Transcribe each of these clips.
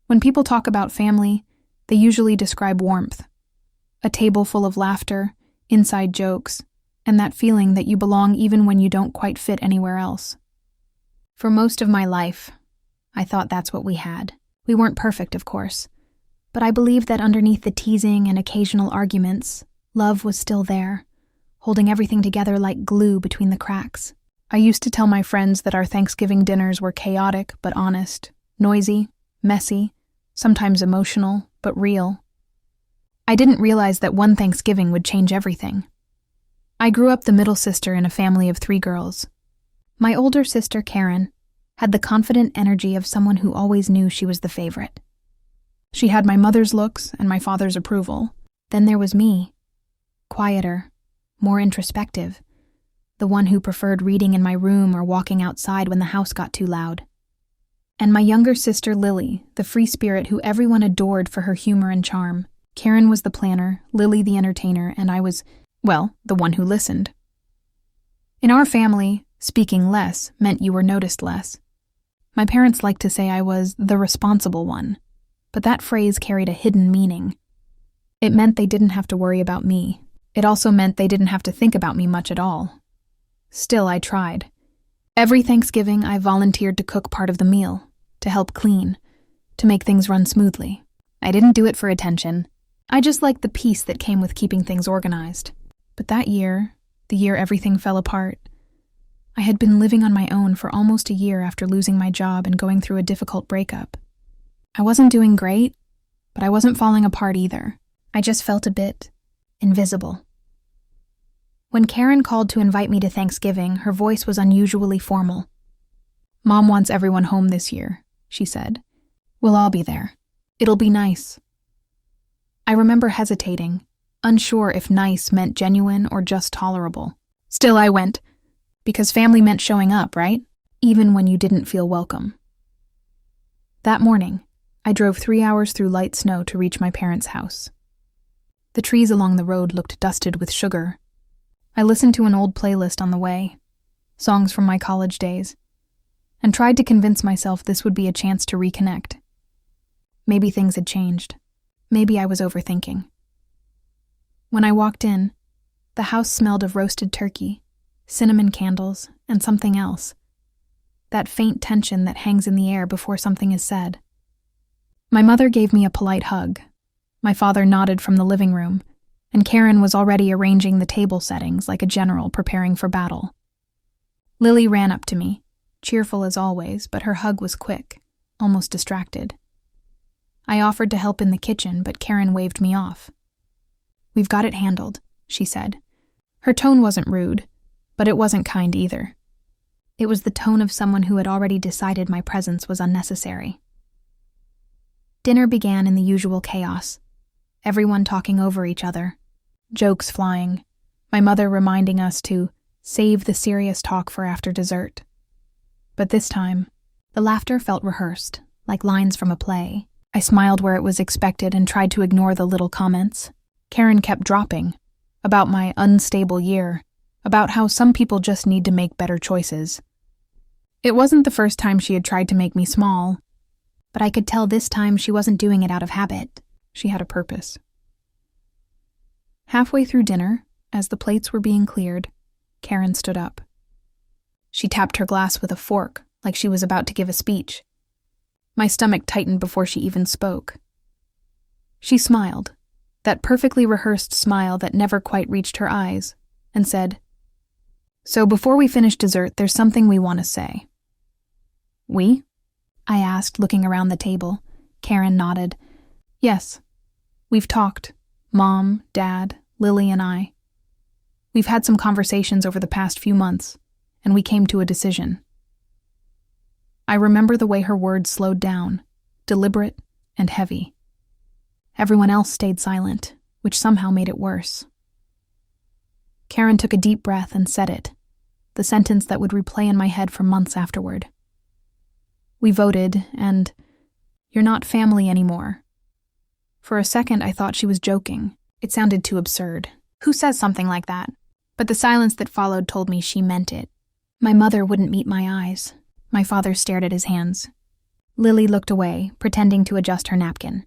When people talk about family, they usually describe warmth, a table full of laughter, inside jokes, and that feeling that you belong even when you don't quite fit anywhere else. For most of my life, I thought that's what we had. We weren't perfect, of course, but I believed that underneath the teasing and occasional arguments, love was still there, holding everything together like glue between the cracks. I used to tell my friends that our Thanksgiving dinners were chaotic but honest, noisy, messy, sometimes emotional but real. I didn't realize that one Thanksgiving would change everything. I grew up the middle sister in a family of 3 girls. My older sister, Karen, had the confident energy of someone who always knew she was the favorite. She had my mother's looks and my father's approval. Then there was me, quieter, more introspective, the one who preferred reading in my room or walking outside when the house got too loud. And my younger sister, Lily, the free spirit who everyone adored for her humor and charm. Karen was the planner, Lily the entertainer, and I was, well, the one who listened. In our family, speaking less meant you were noticed less. My parents liked to say I was the responsible one, but that phrase carried a hidden meaning. It meant they didn't have to worry about me. It also meant they didn't have to think about me much at all. Still, I tried. Every Thanksgiving, I volunteered to cook part of the meal, to help clean, to make things run smoothly. I didn't do it for attention. I just liked the peace that came with keeping things organized. But that year, the year everything fell apart, I had been living on my own for almost a year after losing my job and going through a difficult breakup. I wasn't doing great, but I wasn't falling apart either. I just felt a bit invisible. When Karen called to invite me to Thanksgiving, her voice was unusually formal. "Mom wants everyone home this year," she said. "We'll all be there. It'll be nice." I remember hesitating, unsure if nice meant genuine or just tolerable. Still, I went, because family meant showing up, right? Even when you didn't feel welcome. That morning, I drove 3 hours through light snow to reach my parents' house. The trees along the road looked dusted with sugar. I listened to an old playlist on the way, songs from my college days, and tried to convince myself this would be a chance to reconnect. Maybe things had changed. Maybe I was overthinking. When I walked in, the house smelled of roasted turkey, cinnamon candles, and something else. That faint tension that hangs in the air before something is said. My mother gave me a polite hug. My father nodded from the living room, and Karen was already arranging the table settings like a general preparing for battle. Lily ran up to me, cheerful as always, but her hug was quick, almost distracted. I offered to help in the kitchen, but Karen waved me off. "We've got it handled," she said. Her tone wasn't rude, but it wasn't kind either. It was the tone of someone who had already decided my presence was unnecessary. Dinner began in the usual chaos, everyone talking over each other, jokes flying, my mother reminding us to save the serious talk for after dessert. But this time, the laughter felt rehearsed, like lines from a play. I smiled where it was expected and tried to ignore the little comments. Karen kept dropping, about my unstable year, about how some people just need to make better choices. It wasn't the first time she had tried to make me small, but I could tell this time she wasn't doing it out of habit. She had a purpose. Halfway through dinner, as the plates were being cleared, Karen stood up. She tapped her glass with a fork, like she was about to give a speech. My stomach tightened before she even spoke. She smiled, that perfectly rehearsed smile that never quite reached her eyes, and said, "So before we finish dessert, there's something we want to say." "We?" I asked, looking around the table. Karen nodded. "Yes. We've talked. Mom, Dad, Lily, and I. We've had some conversations over the past few months, and we came to a decision." I remember the way her words slowed down, deliberate and heavy. Everyone else stayed silent, which somehow made it worse. Karen took a deep breath and said it, the sentence that would replay in my head for months afterward. "We voted, and you're not family anymore." For a second, I thought she was joking. It sounded too absurd. Who says something like that? But the silence that followed told me she meant it. My mother wouldn't meet my eyes. My father stared at his hands. Lily looked away, pretending to adjust her napkin.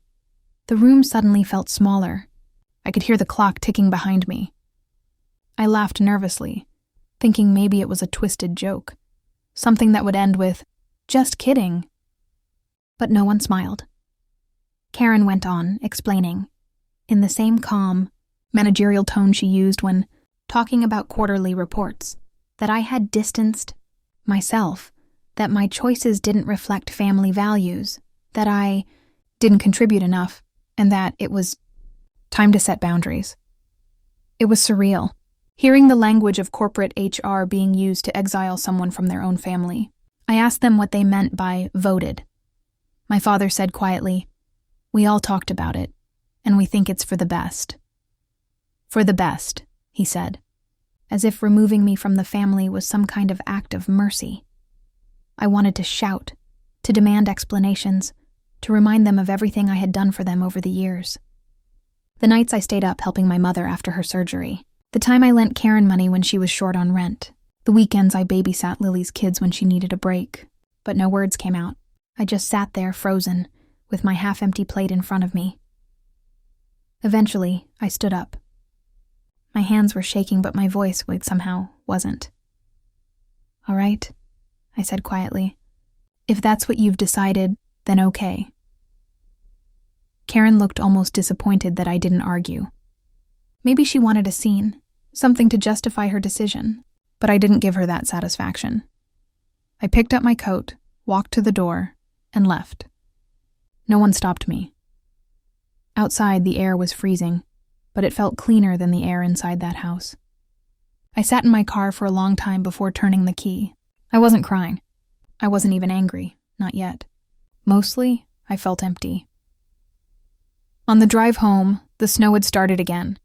The room suddenly felt smaller. I could hear the clock ticking behind me. I laughed nervously, thinking maybe it was a twisted joke. Something that would end with, "Just kidding." But no one smiled. Karen went on, explaining, in the same calm, managerial tone she used when talking about quarterly reports, that I had distanced myself, that my choices didn't reflect family values, that I didn't contribute enough, and that it was time to set boundaries. It was surreal, hearing the language of corporate HR being used to exile someone from their own family. I asked them what they meant by voted. My father said quietly, "We all talked about it, and we think it's for the best." "For the best," he said, as if removing me from the family was some kind of act of mercy. I wanted to shout, to demand explanations, to remind them of everything I had done for them over the years. The nights I stayed up helping my mother after her surgery, the time I lent Karen money when she was short on rent, the weekends I babysat Lily's kids when she needed a break, but no words came out. I just sat there frozen, with my half-empty plate in front of me. Eventually, I stood up. My hands were shaking, but my voice somehow wasn't. "All right," I said quietly. "If that's what you've decided, then okay." Karen looked almost disappointed that I didn't argue. Maybe she wanted a scene, something to justify her decision, but I didn't give her that satisfaction. I picked up my coat, walked to the door, and left. No one stopped me. Outside, the air was freezing, but it felt cleaner than the air inside that house. I sat in my car for a long time before turning the key. I wasn't crying. I wasn't even angry, not yet. Mostly, I felt empty. On the drive home, the snow had started again.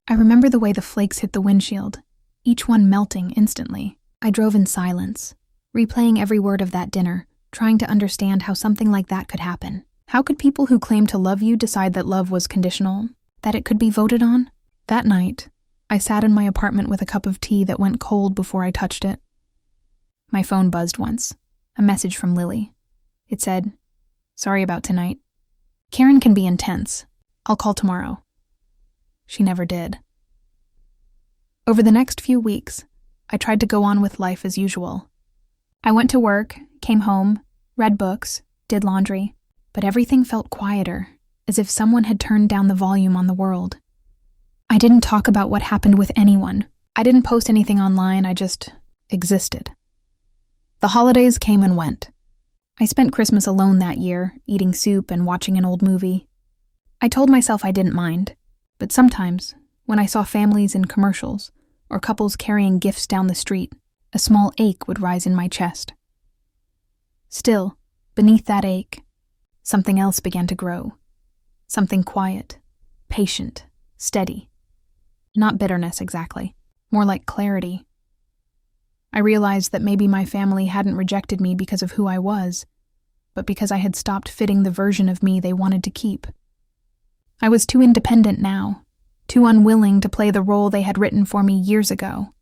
I remember the way the flakes hit the windshield, each one melting instantly. I drove in silence, replaying every word of that dinner, trying to understand how something like that could happen. How could people who claimed to love you decide that love was conditional, that it could be voted on? That night, I sat in my apartment with a cup of tea that went cold before I touched it. My phone buzzed once, a message from Lily. It said, "Sorry about tonight. Karen can be intense. I'll call tomorrow." She never did. Over the next few weeks, I tried to go on with life as usual. I went to work, came home, read books, did laundry, but everything felt quieter, as if someone had turned down the volume on the world. I didn't talk about what happened with anyone. I didn't post anything online, I just existed. The holidays came and went. I spent Christmas alone that year, eating soup and watching an old movie. I told myself I didn't mind, but sometimes, when I saw families in commercials or couples carrying gifts down the street, a small ache would rise in my chest. Still, beneath that ache, something else began to grow. Something quiet, patient, steady. Not bitterness exactly, more like clarity. I realized that maybe my family hadn't rejected me because of who I was, but because I had stopped fitting the version of me they wanted to keep. I was too independent now, too unwilling to play the role they had written for me years ago.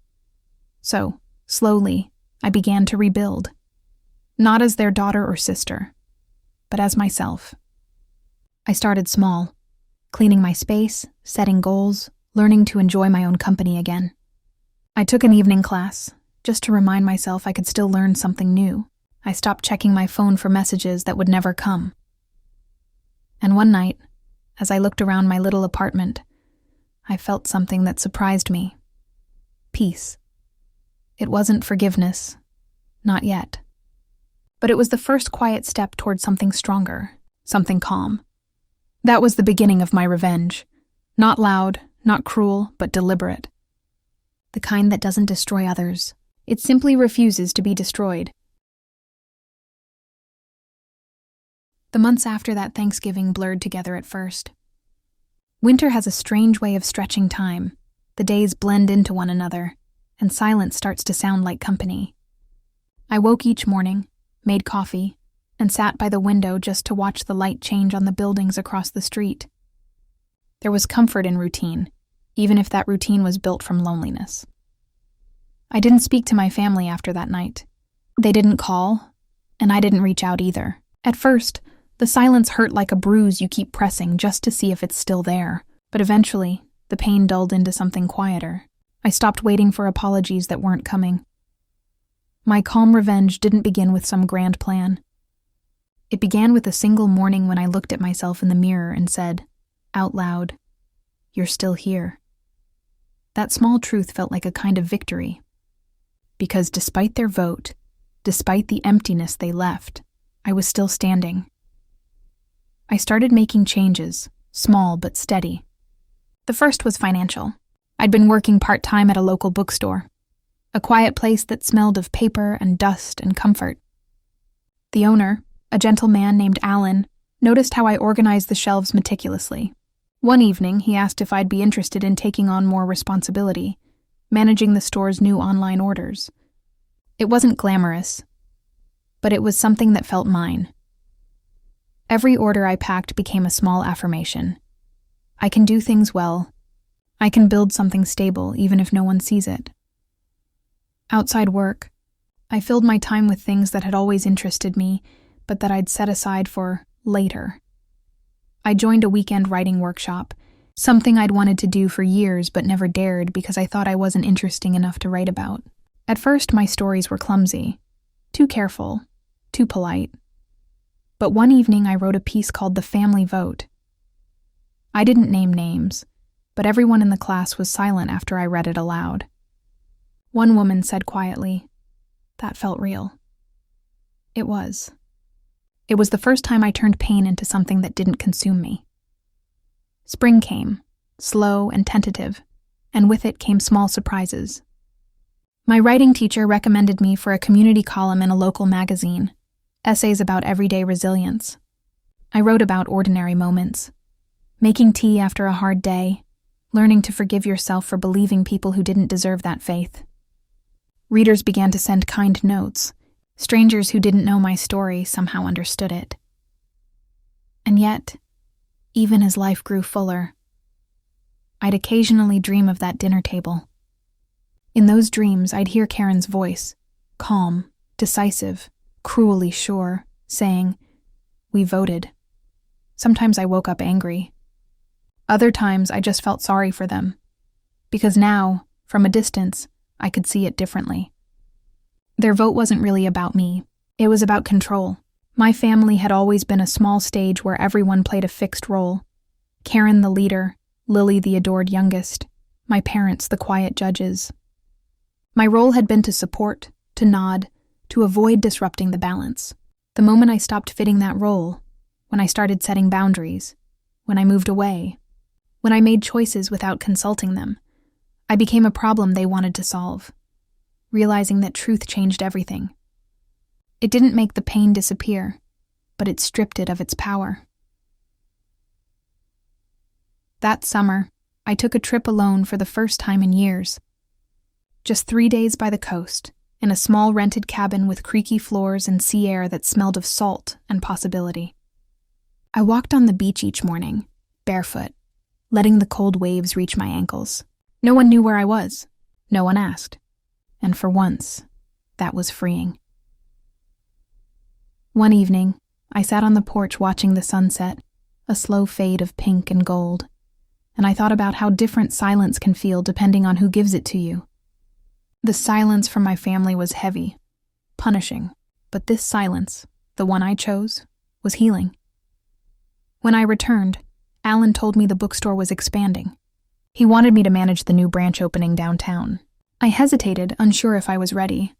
So, slowly, I began to rebuild. Not as their daughter or sister, but as myself. I started small, cleaning my space, setting goals, learning to enjoy my own company again. I took an evening class, just to remind myself I could still learn something new. I stopped checking my phone for messages that would never come. And one night, as I looked around my little apartment, I felt something that surprised me. Peace. It wasn't forgiveness. Not yet. But it was the first quiet step towards something stronger, something calm. That was the beginning of my revenge. Not loud, not cruel, but deliberate. The kind that doesn't destroy others. It simply refuses to be destroyed. The months after that Thanksgiving blurred together at first. Winter has a strange way of stretching time. The days blend into one another, and silence starts to sound like company. I woke each morning, made coffee, and sat by the window just to watch the light change on the buildings across the street. There was comfort in routine, even if that routine was built from loneliness. I didn't speak to my family after that night. They didn't call, and I didn't reach out either. At first, the silence hurt like a bruise you keep pressing just to see if it's still there, but eventually, the pain dulled into something quieter. I stopped waiting for apologies that weren't coming. My calm revenge didn't begin with some grand plan. It began with a single morning when I looked at myself in the mirror and said, out loud, "You're still here." That small truth felt like a kind of victory. Because despite their vote, despite the emptiness they left, I was still standing. I started making changes, small but steady. The first was financial. I'd been working part-time at a local bookstore, a quiet place that smelled of paper and dust and comfort. The owner, a gentle man named Alan, noticed how I organized the shelves meticulously. One evening, he asked if I'd be interested in taking on more responsibility, managing the store's new online orders. It wasn't glamorous, but it was something that felt mine. Every order I packed became a small affirmation. I can do things well. I can build something stable even if no one sees it. Outside work, I filled my time with things that had always interested me, but that I'd set aside for later. I joined a weekend writing workshop, something I'd wanted to do for years but never dared because I thought I wasn't interesting enough to write about. At first, my stories were clumsy, too careful, too polite. But one evening I wrote a piece called The Family Vote. I didn't name names, but everyone in the class was silent after I read it aloud. One woman said quietly, "That felt real." It was. It was the first time I turned pain into something that didn't consume me. Spring came, slow and tentative, and with it came small surprises. My writing teacher recommended me for a community column in a local magazine, essays about everyday resilience. I wrote about ordinary moments, making tea after a hard day, learning to forgive yourself for believing people who didn't deserve that faith. Readers began to send kind notes. Strangers who didn't know my story somehow understood it. And yet, even as life grew fuller, I'd occasionally dream of that dinner table. In those dreams, I'd hear Karen's voice, calm, decisive, cruelly sure, saying, "We voted." Sometimes I woke up angry. Other times I just felt sorry for them, because now, from a distance, I could see it differently. Their vote wasn't really about me. It was about control. My family had always been a small stage where everyone played a fixed role. Karen the leader, Lily the adored youngest, my parents the quiet judges. My role had been to support, to nod, to avoid disrupting the balance. The moment I stopped fitting that role, when I started setting boundaries, when I moved away, when I made choices without consulting them, I became a problem they wanted to solve, realizing that truth changed everything. It didn't make the pain disappear, but it stripped it of its power. That summer, I took a trip alone for the first time in years. Just 3 days by the coast, in a small rented cabin with creaky floors and sea air that smelled of salt and possibility. I walked on the beach each morning, barefoot, letting the cold waves reach my ankles. No one knew where I was. No one asked. And for once, that was freeing. One evening, I sat on the porch watching the sunset, a slow fade of pink and gold, and I thought about how different silence can feel depending on who gives it to you. The silence from my family was heavy, punishing, but this silence, the one I chose, was healing. When I returned, Alan told me the bookstore was expanding. He wanted me to manage the new branch opening downtown. I hesitated, unsure if I was ready,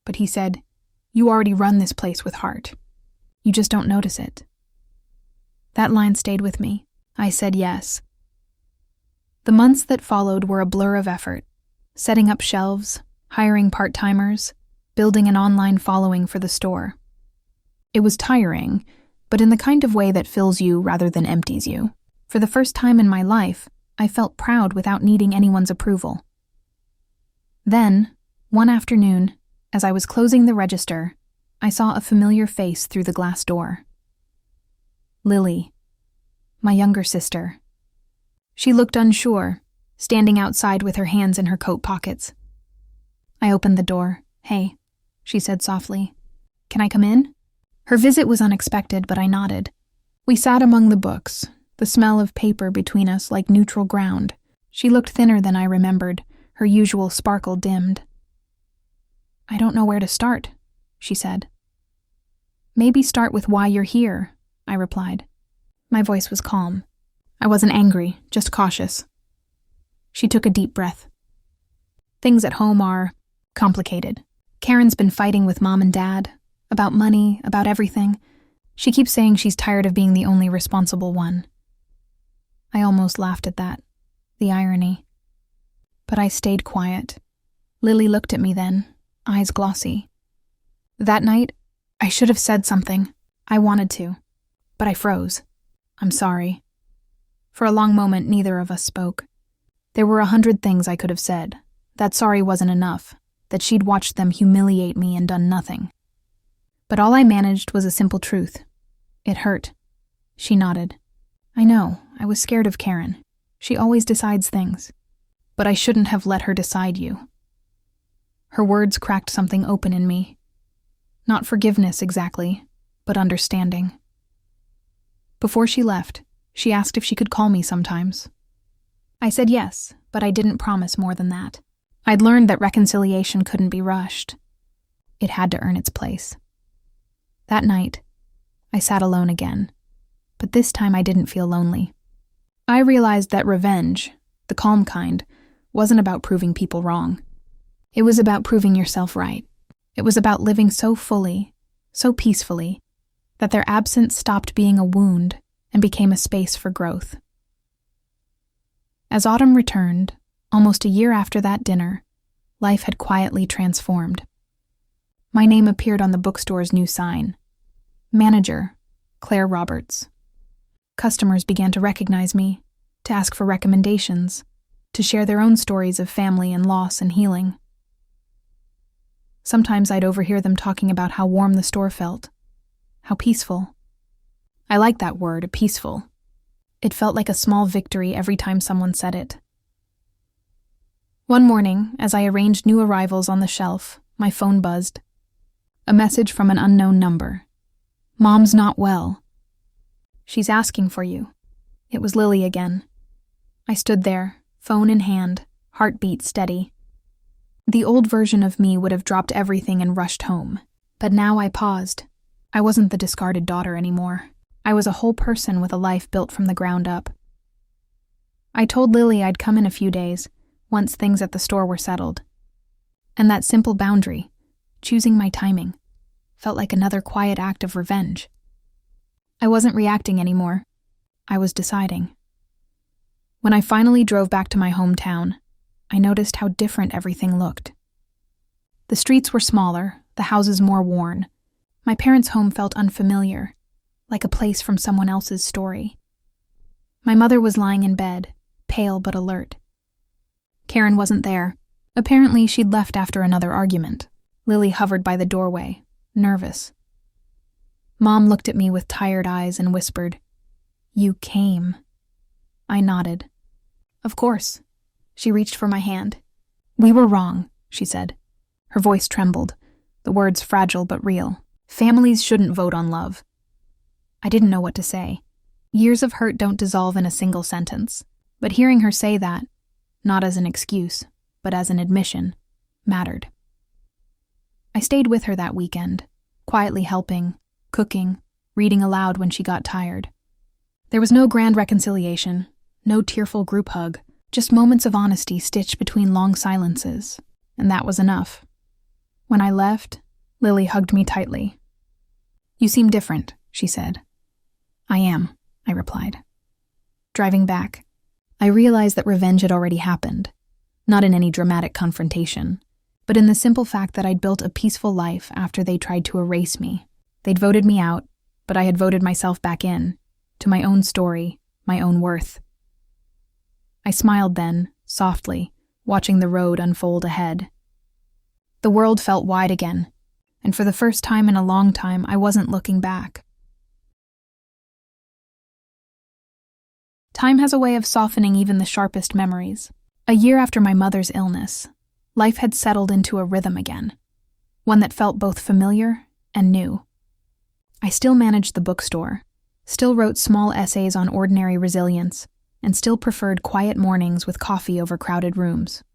but he said, "You already run this place with heart. You just don't notice it." That line stayed with me. I said yes. The months that followed were a blur of effort, setting up shelves, hiring part-timers, building an online following for the store. It was tiring, but in the kind of way that fills you rather than empties you. For the first time in my life, I felt proud without needing anyone's approval. Then, one afternoon, as I was closing the register, I saw a familiar face through the glass door. Lily, my younger sister. She looked unsure, standing outside with her hands in her coat pockets. I opened the door. "Hey," she said softly. "Can I come in?" Her visit was unexpected, but I nodded. We sat among the books, the smell of paper between us like neutral ground. She looked thinner than I remembered, her usual sparkle dimmed. "I don't know where to start," she said. "Maybe start with why you're here," I replied. My voice was calm. I wasn't angry, just cautious. She took a deep breath. "Things at home are complicated. Karen's been fighting with Mom and Dad, about money, about everything. She keeps saying she's tired of being the only responsible one." I almost laughed at that, the irony. But I stayed quiet. Lily looked at me then, eyes glossy. That night, I should have said something. I wanted to, but I froze. "I'm sorry." For a long moment, neither of us spoke. There were 100 things I could have said. That sorry wasn't enough, that she'd watched them humiliate me and done nothing. But all I managed was a simple truth. It hurt. She nodded. "I know, I was scared of Karen. She always decides things. But I shouldn't have let her decide you." Her words cracked something open in me. Not forgiveness exactly, but understanding. Before she left, she asked if she could call me sometimes. I said yes, but I didn't promise more than that. I'd learned that reconciliation couldn't be rushed. It had to earn its place. That night, I sat alone again, but this time I didn't feel lonely. I realized that revenge, the calm kind, wasn't about proving people wrong. It was about proving yourself right. It was about living so fully, so peacefully, that their absence stopped being a wound and became a space for growth. As autumn returned, almost a year after that dinner, life had quietly transformed. My name appeared on the bookstore's new sign. Manager, Claire Roberts. Customers began to recognize me, to ask for recommendations, to share their own stories of family and loss and healing. Sometimes I'd overhear them talking about how warm the store felt, how peaceful. I liked that word, peaceful. It felt like a small victory every time someone said it. One morning, as I arranged new arrivals on the shelf, my phone buzzed. A message from an unknown number. "Mom's not well. She's asking for you." It was Lily again. I stood there, phone in hand, heartbeat steady. The old version of me would have dropped everything and rushed home. But now I paused. I wasn't the discarded daughter anymore. I was a whole person with a life built from the ground up. I told Lily I'd come in a few days, once things at the store were settled. And that simple boundary, choosing my timing, felt like another quiet act of revenge. I wasn't reacting anymore. I was deciding. When I finally drove back to my hometown, I noticed how different everything looked. The streets were smaller, the houses more worn. My parents' home felt unfamiliar, like a place from someone else's story. My mother was lying in bed, pale but alert. Karen wasn't there. Apparently, she'd left after another argument. Lily hovered by the doorway, nervous. Mom looked at me with tired eyes and whispered, "You came." I nodded. "Of course." She reached for my hand. "We were wrong," she said. Her voice trembled, the words fragile but real. "Families shouldn't vote on love." I didn't know what to say. Years of hurt don't dissolve in a single sentence. But hearing her say that, not as an excuse, but as an admission, mattered. I stayed with her that weekend, quietly helping, cooking, reading aloud when she got tired. There was no grand reconciliation, no tearful group hug, just moments of honesty stitched between long silences, and that was enough. When I left, Lily hugged me tightly. "You seem different," she said. "I am," I replied. Driving back, I realized that revenge had already happened, not in any dramatic confrontation, but in the simple fact that I'd built a peaceful life after they tried to erase me. They'd voted me out, but I had voted myself back in, to my own story, my own worth. I smiled then, softly, watching the road unfold ahead. The world felt wide again, and for the first time in a long time, I wasn't looking back. Time has a way of softening even the sharpest memories. A year after my mother's illness, life had settled into a rhythm again, one that felt both familiar and new. I still managed the bookstore, still wrote small essays on ordinary resilience, and still preferred quiet mornings with coffee over crowded rooms.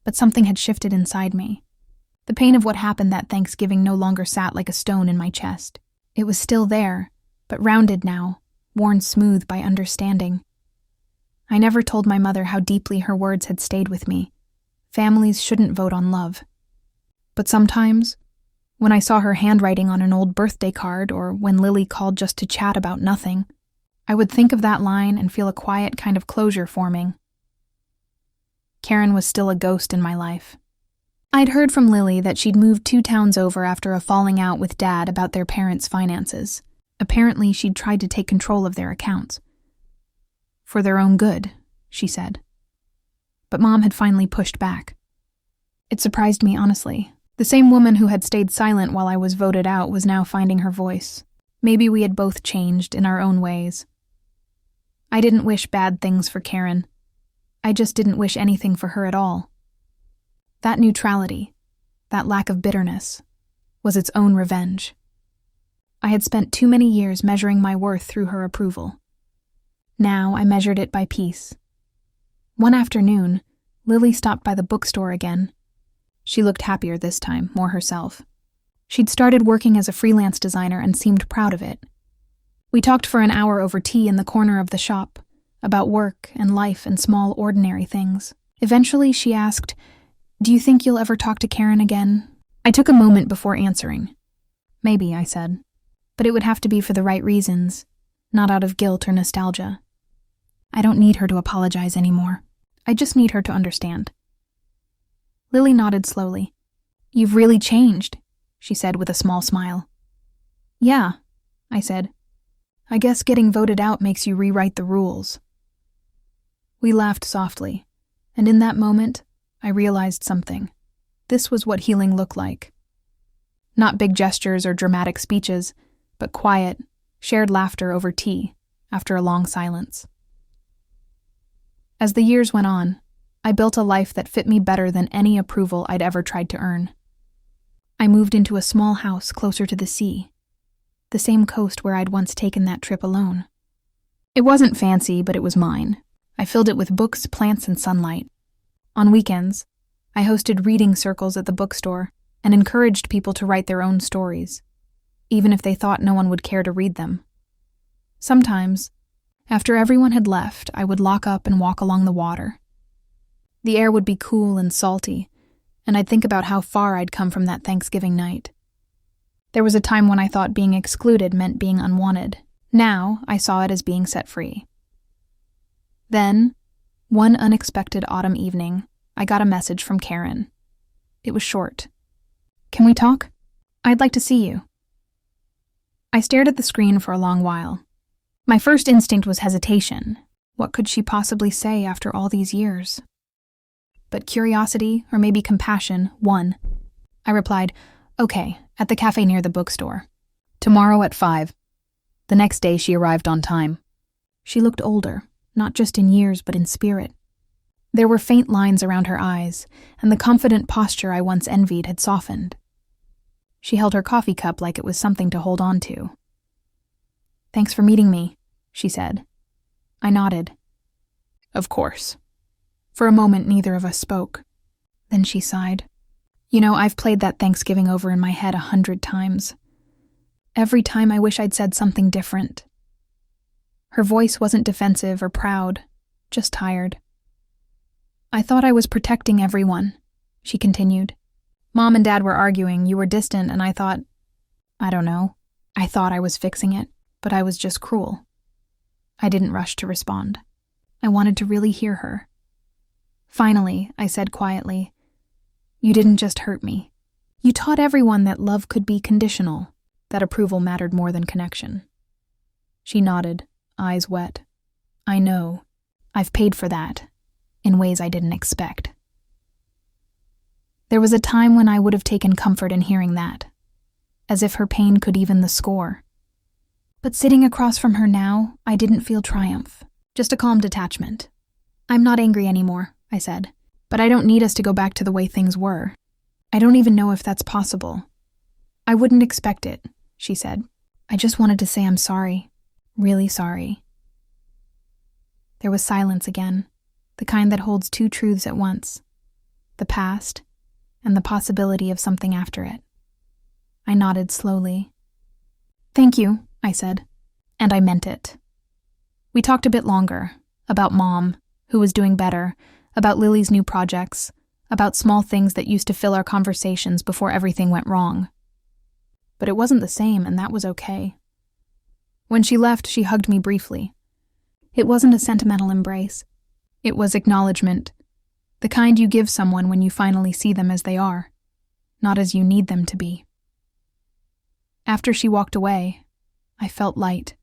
But something had shifted inside me. The pain of what happened that Thanksgiving no longer sat like a stone in my chest. It was still there, but rounded now, worn smooth by understanding. I never told my mother how deeply her words had stayed with me. Families shouldn't vote on love. But sometimes, when I saw her handwriting on an old birthday card or when Lily called just to chat about nothing, I would think of that line and feel a quiet kind of closure forming. Karen was still a ghost in my life. I'd heard from Lily that she'd moved 2 towns over after a falling out with Dad about their parents' finances. Apparently, she'd tried to take control of their accounts. For their own good, she said. But Mom had finally pushed back. It surprised me, honestly. The same woman who had stayed silent while I was voted out was now finding her voice. Maybe we had both changed in our own ways. I didn't wish bad things for Karen. I just didn't wish anything for her at all. That neutrality, that lack of bitterness, was its own revenge. I had spent too many years measuring my worth through her approval. Now I measured it by peace. One afternoon, Lily stopped by the bookstore again. She looked happier this time, more herself. She'd started working as a freelance designer and seemed proud of it. We talked for an hour over tea in the corner of the shop, about work and life and small, ordinary things. Eventually, she asked, "Do you think you'll ever talk to Karen again?" I took a moment before answering. "Maybe," I said. "But it would have to be for the right reasons, not out of guilt or nostalgia. I don't need her to apologize anymore. I just need her to understand." Lily nodded slowly. "You've really changed," she said with a small smile. "Yeah," I said. "I guess getting voted out makes you rewrite the rules." We laughed softly, and in that moment, I realized something. This was what healing looked like. Not big gestures or dramatic speeches, but quiet, shared laughter over tea, after a long silence. As the years went on, I built a life that fit me better than any approval I'd ever tried to earn. I moved into a small house closer to the sea, the same coast where I'd once taken that trip alone. It wasn't fancy, but it was mine. I filled it with books, plants, and sunlight. On weekends, I hosted reading circles at the bookstore and encouraged people to write their own stories, even if they thought no one would care to read them. Sometimes, after everyone had left, I would lock up and walk along the water. The air would be cool and salty, and I'd think about how far I'd come from that Thanksgiving night. There was a time when I thought being excluded meant being unwanted. Now, I saw it as being set free. Then, one unexpected autumn evening, I got a message from Karen. It was short. "Can we talk? I'd like to see you." I stared at the screen for a long while. My first instinct was hesitation. What could she possibly say after all these years? But curiosity, or maybe compassion, won. I replied, "Okay, at the cafe near the bookstore. Tomorrow at 5. The next day she arrived on time. She looked older, not just in years but in spirit. There were faint lines around her eyes, and the confident posture I once envied had softened. She held her coffee cup like it was something to hold on to. "Thanks for meeting me," she said. I nodded. "Of course." For a moment, neither of us spoke. Then she sighed. I've played that Thanksgiving over in my head 100 times. Every time I wish I'd said something different. Her voice wasn't defensive or proud, just tired. "I thought I was protecting everyone," she continued. "Mom and Dad were arguing, you were distant, and I thought I thought I was fixing it, but I was just cruel." I didn't rush to respond. I wanted to really hear her. Finally, I said quietly, "You didn't just hurt me. You taught everyone that love could be conditional, that approval mattered more than connection." She nodded, eyes wet. "I know. I've paid for that, in ways I didn't expect." There was a time when I would have taken comfort in hearing that, as if her pain could even the score. But sitting across from her now, I didn't feel triumph, just a calm detachment. "I'm not angry anymore," I said, "but I don't need us to go back to the way things were. I don't even know if that's possible." "I wouldn't expect it," she said. I just wanted to say I'm sorry. Really sorry. There was silence again, the kind that holds two truths at once, the past and the possibility of something after it. I nodded slowly. Thank you, I said, and I meant it. We talked a bit longer, about Mom, who was doing better, about Lily's new projects, about small things that used to fill our conversations before everything went wrong. But it wasn't the same, and that was okay. When she left, she hugged me briefly. It wasn't a sentimental embrace. It was acknowledgement, the kind you give someone when you finally see them as they are, not as you need them to be. After she walked away, I felt light.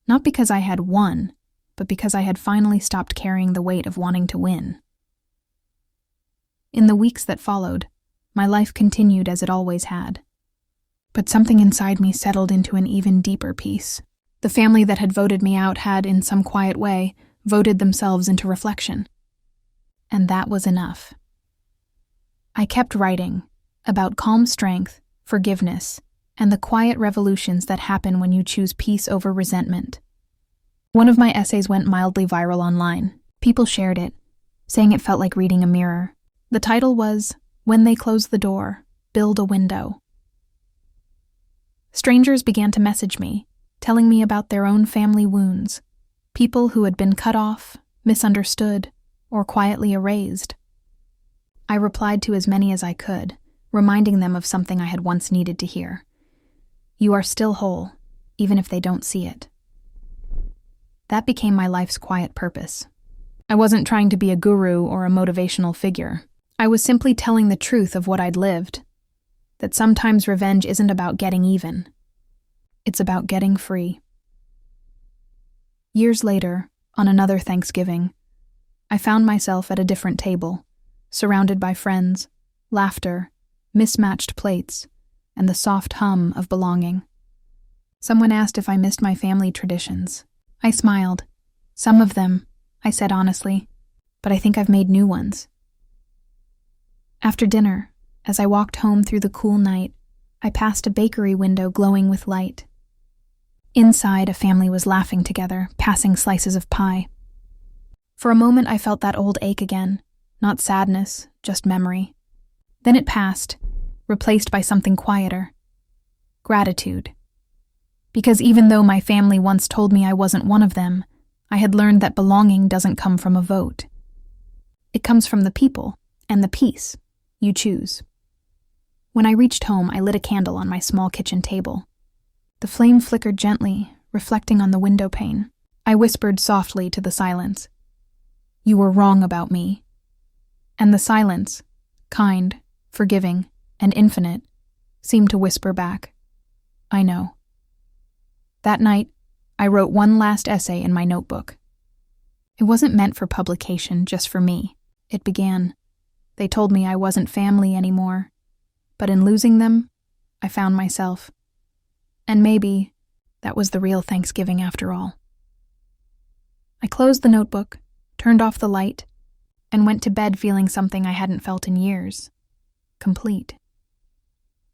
Not because I had won, but because I had finally stopped carrying the weight of wanting to win. In the weeks that followed, my life continued as it always had. But something inside me settled into an even deeper peace. The family that had voted me out had, in some quiet way, voted themselves into reflection. And that was enough. I kept writing about calm strength, forgiveness, and the quiet revolutions that happen when you choose peace over resentment. One of my essays went mildly viral online. People shared it, saying it felt like reading a mirror. The title was, "When They Close the Door, Build a Window." Strangers began to message me, telling me about their own family wounds, people who had been cut off, misunderstood, or quietly erased. I replied to as many as I could, reminding them of something I had once needed to hear. You are still whole, even if they don't see it. That became my life's quiet purpose. I wasn't trying to be a guru or a motivational figure. I was simply telling the truth of what I'd lived, that sometimes revenge isn't about getting even. It's about getting free. Years later, on another Thanksgiving, I found myself at a different table, surrounded by friends, laughter, mismatched plates, and the soft hum of belonging. Someone asked if I missed my family traditions. I smiled. Some of them, I said honestly, but I think I've made new ones. After dinner, as I walked home through the cool night, I passed a bakery window glowing with light. Inside, a family was laughing together, passing slices of pie. For a moment, I felt that old ache again, not sadness, just memory. Then it passed, replaced by something quieter. Gratitude. Because even though my family once told me I wasn't one of them, I had learned that belonging doesn't come from a vote. It comes from the people and the peace you choose. When I reached home, I lit a candle on my small kitchen table. The flame flickered gently, reflecting on the window pane. I whispered softly to the silence, "You were wrong about me." And the silence, kind, forgiving, and infinite, seemed to whisper back, "I know." That night, I wrote one last essay in my notebook. It wasn't meant for publication, just for me. It began, "They told me I wasn't family anymore, but in losing them, I found myself. And maybe that was the real Thanksgiving after all." I closed the notebook, turned off the light, and went to bed feeling something I hadn't felt in years. Complete.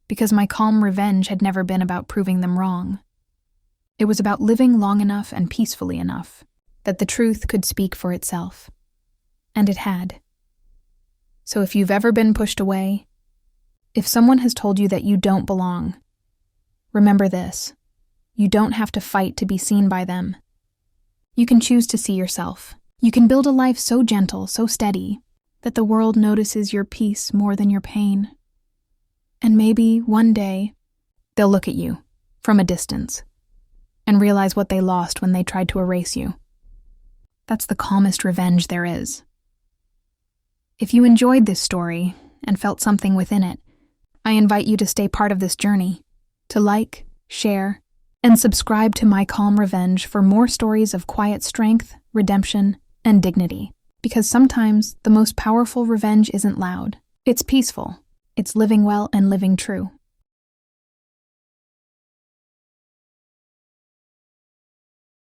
Because my calm revenge had never been about proving them wrong. It was about living long enough and peacefully enough that the truth could speak for itself. And it had. So if you've ever been pushed away, if someone has told you that you don't belong, remember this: you don't have to fight to be seen by them. You can choose to see yourself. You can build a life so gentle, so steady, that the world notices your peace more than your pain. And maybe, one day, they'll look at you, from a distance, and realize what they lost when they tried to erase you. That's the calmest revenge there is. If you enjoyed this story and felt something within it, I invite you to stay part of this journey, to like, share, and subscribe to My Calm Revenge for more stories of quiet strength, redemption, and dignity. Because sometimes the most powerful revenge isn't loud. It's peaceful. It's living well and living true.